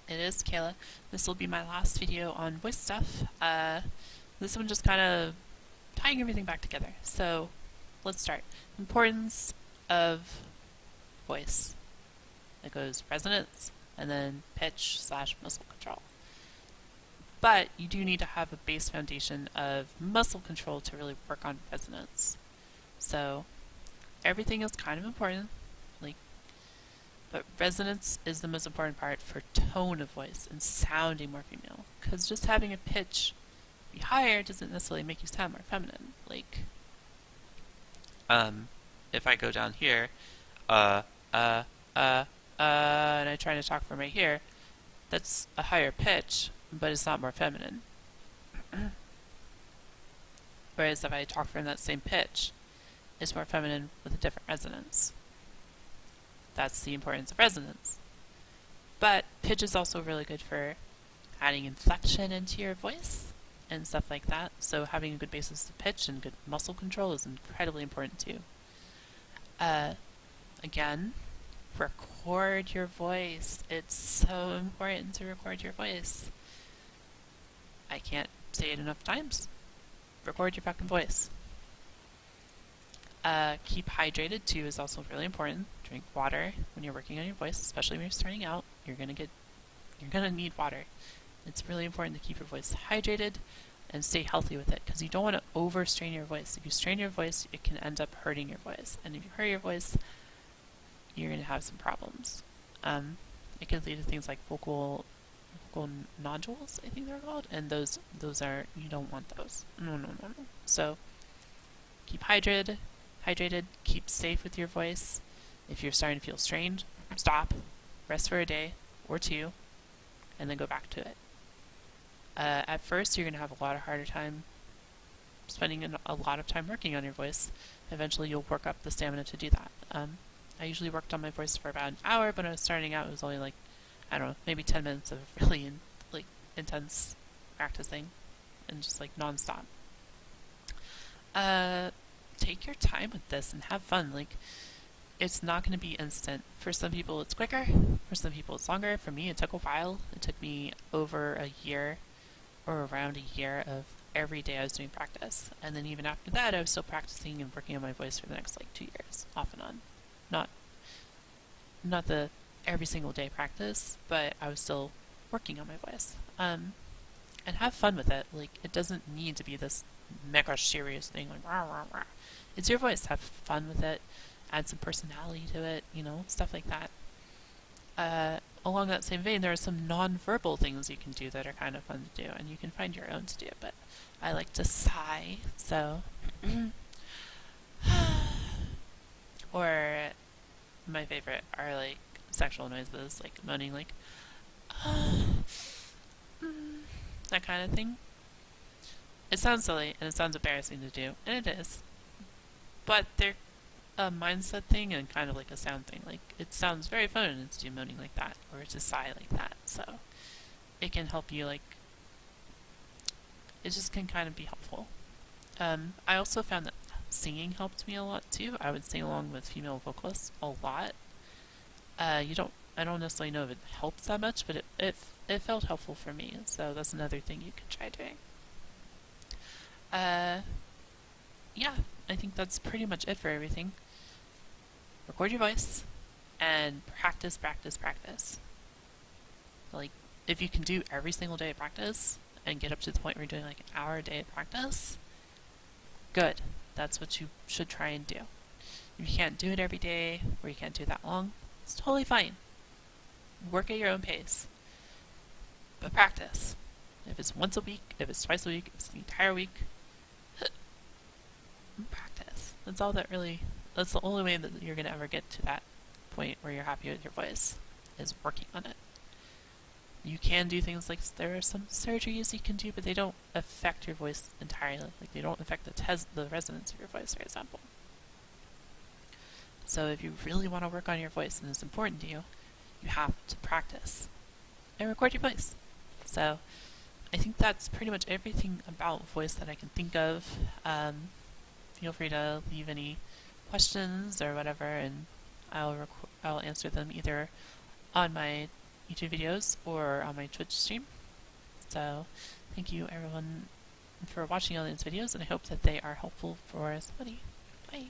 It is Kayla. This will be my last video on voice stuff. This one just kind of tying everything back together. So let's start. Importance of voice. It goes resonance and then pitch / muscle control. But you do need to have a base foundation of muscle control to really work on resonance. So everything is kind of important, but resonance is the most important part for tone of voice and sounding more female. Because just having a pitch be higher doesn't necessarily make you sound more feminine. If I go down here, and I try to talk from right here, that's a higher pitch, but it's not more feminine. Whereas if I talk from that same pitch, it's more feminine with a different resonance. That's the importance of resonance. But pitch is also really good for adding inflection into your voice and stuff like that. So having a good basis of pitch and good muscle control is incredibly important too. Again, record your voice. It's so important to record your voice. I can't say it enough times. Record your fucking voice. Keep hydrated too is also really important. Drink water when you're working on your voice, especially when you're starting out. You're gonna need water. It's really important to keep your voice hydrated and stay healthy with it, because you don't want to overstrain your voice. If you strain your voice, it can end up hurting your voice, and if you hurt your voice, you're gonna have some problems. It can lead to things like vocal nodules, I think they're called, and those are, you don't want those. No. So keep hydrated, keep safe with your voice. If you're starting to feel strained, stop, rest for a day or two, and then go back to it. At first, you're going to have a lot of harder time spending a lot of time working on your voice. Eventually, you'll work up the stamina to do that. I usually worked on my voice for about an hour, but when I was starting out, it was only maybe 10 minutes of really intense practicing and just nonstop. Take your time with this and have fun. It's not going to be instant. For some people, it's quicker. For some people, it's longer. For me, it took a while. It took me over a year, or around a year, of every day I was doing practice. And then even after that, I was still practicing and working on my voice for the next 2 years, off and on. Not the every single day practice, but I was still working on my voice. And have fun with it. It doesn't need to be this mega serious thing, rah, rah, rah. It's your voice. Have fun with it. Add some personality to it, stuff like that. Along that same vein, there are some non-verbal things you can do that are kind of fun to do, and you can find your own to do, but I like to sigh, so or my favorite are sexual noises, moaning, that kind of thing. It sounds silly and it sounds embarrassing to do, and it is, but they're a mindset thing and kind of a sound thing. It sounds very feminine to do moaning like that, or to sigh like that, so it can help you, it just can kind of be helpful. I also found that singing helped me a lot too. I would sing along with female vocalists a lot. I don't necessarily know if it helps that much, but it felt helpful for me, so that's another thing you can try doing. Yeah, I think that's pretty much it for everything. Record your voice and practice. If you can do every single day of practice and get up to the point where you're doing an hour a day of practice, good. That's what you should try and do. If you can't do it every day, or you can't do it that long, it's totally fine. Work at your own pace. But practice. If it's once a week, if it's twice a week, if it's the entire week, practice. That's the only way that you're going to ever get to that point where you're happy with your voice, is working on it. You can do things there are some surgeries you can do, but they don't affect your voice entirely. They don't affect the resonance of your voice, for example. So if you really want to work on your voice and it's important to you, you have to practice and record your voice. So I think that's pretty much everything about voice that I can think of. Feel free to leave any questions or whatever, and I'll answer them either on my YouTube videos or on my Twitch stream. So thank you everyone for watching all these videos, and I hope that they are helpful for somebody. Bye!